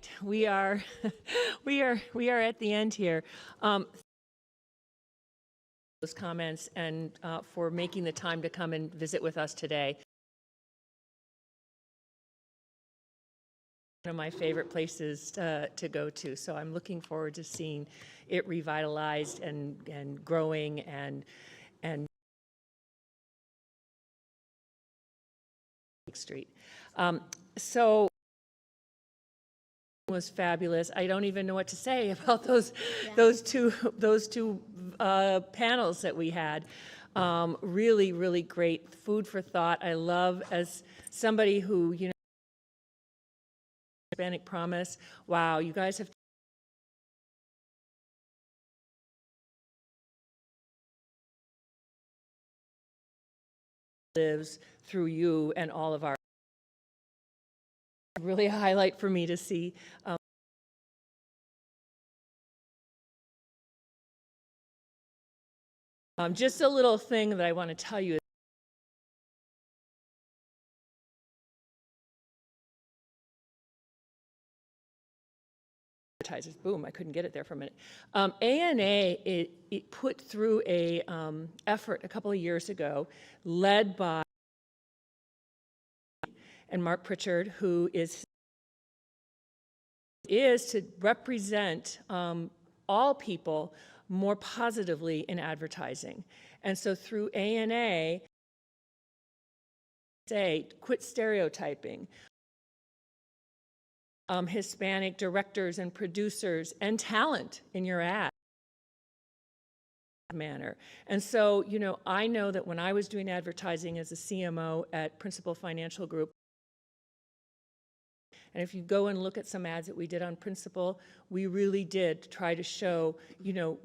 right, we are, we are at the end here. Those comments and for making the time to come and visit with us today. One of my favorite places to go to, so I'm looking forward to seeing it revitalized and growing and Street. So was fabulous. I don't even know what to say about those two panels that we had. Really, really great food for thought. I love, as somebody who, you know, Hispanic Promise. Wow, you guys have lives through you and all of our. Really a highlight for me to see. Just a little thing that I want to tell you. Advertisers, boom, I couldn't get it there for a minute. ANA, it put through a effort a couple of years ago, led by and Mark Pritchard, who is to represent all people more positively in advertising. And so through ANA, say, quit stereotyping. Hispanic directors and producers and talent in your ad manner. And so, you know, I know that when I was doing advertising as a CMO at Principal Financial Group, and if you go and look at some ads that we did on Principal, we really did try to show, you know,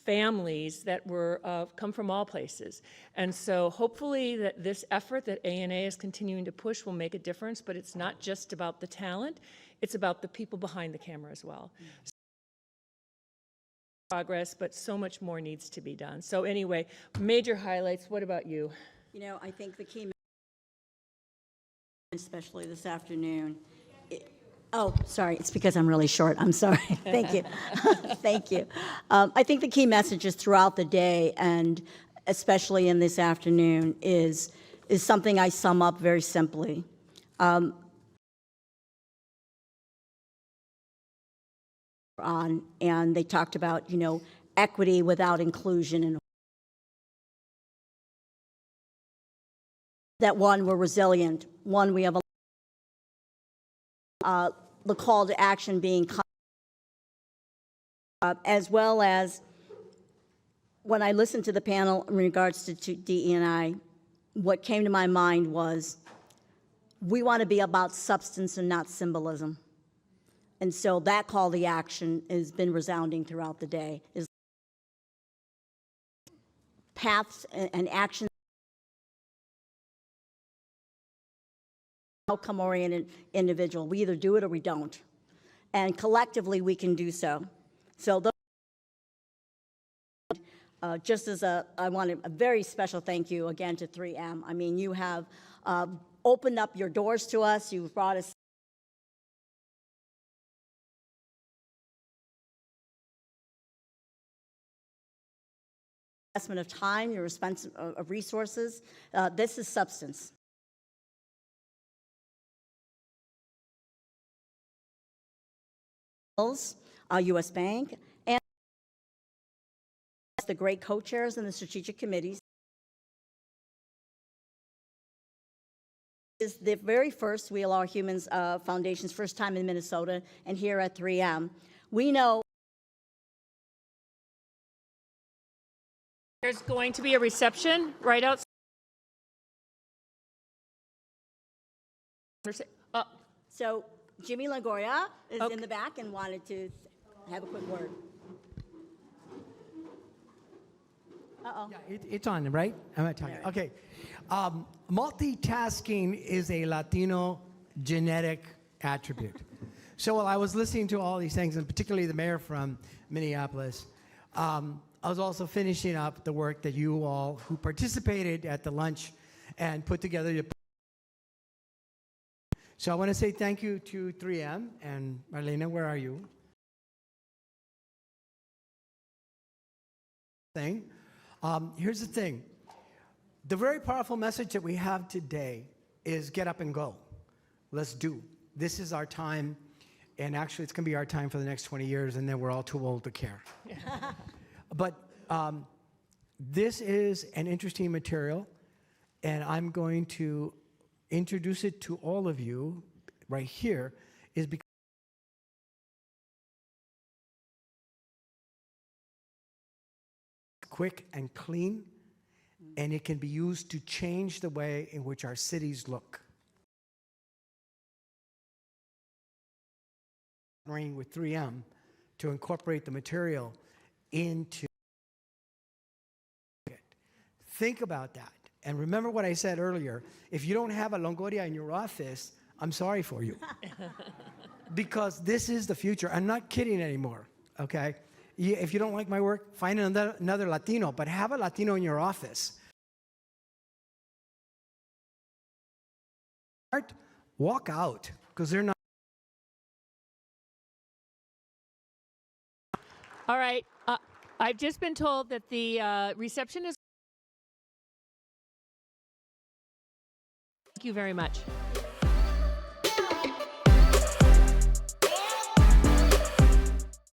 families that were come from all places. And so hopefully that this effort that ANA is continuing to push will make a difference, but it's not just about the talent, it's about the people behind the camera as well. So progress, but so much more needs to be done. So anyway, major highlights. What about you? You know, I think the key, especially this afternoon, oh, sorry, it's because I'm really short. I'm sorry. Thank you. Thank you. I think the key messages throughout the day, and especially in this afternoon, is something I sum up very simply. And they talked about, you know, equity without inclusion, and that one, we're resilient. One, we have the call to action being as well as when I listened to the panel in regards to DE&I, what came to my mind was we want to be about substance and not symbolism. And so that call to action has been resounding throughout the day, is paths and actions, outcome-oriented individual. We either do it or we don't. And collectively, we can do so. So just as I want a very special thank you again to 3M. I mean, you have opened up your doors to us. You've brought us investment of time, your expense of resources. This is substance. U.S. Bank, and the great co-chairs and the strategic committees. Is the very first We All Are Humans Foundation's first time in Minnesota, and here at 3M. We know there's going to be a reception right outside. So Jimmy Lagoya is in the back and wanted to have a quick word. Uh-oh. Yeah, it's on, right? I'm not talking. Okay. Multitasking is a Latino genetic attribute. So while I was listening to all these things, and particularly the mayor from Minneapolis, I was also finishing up the work that you all who participated at the lunch and put together your So I want to say thank you to 3M, and Marlena, where are you? Here's the thing. The very powerful message that we have today is get up and go. Let's do. This is our time, and actually it's going to be our time for the next 20 years, and then we're all too old to care. But this is an interesting material, and I'm going to introduce it to all of you right here, is because quick and clean, and it can be used to change the way in which our cities look. Partnering with 3M to incorporate the material into it. Think about that. And remember what I said earlier. If you don't have a Longoria in your office, I'm sorry for you. Because this is the future. I'm not kidding anymore, okay? If you don't like my work, find another Latino, but have a Latino in your office. Walk out, because they're not. All right. I've just been told that the reception is. Thank you very much.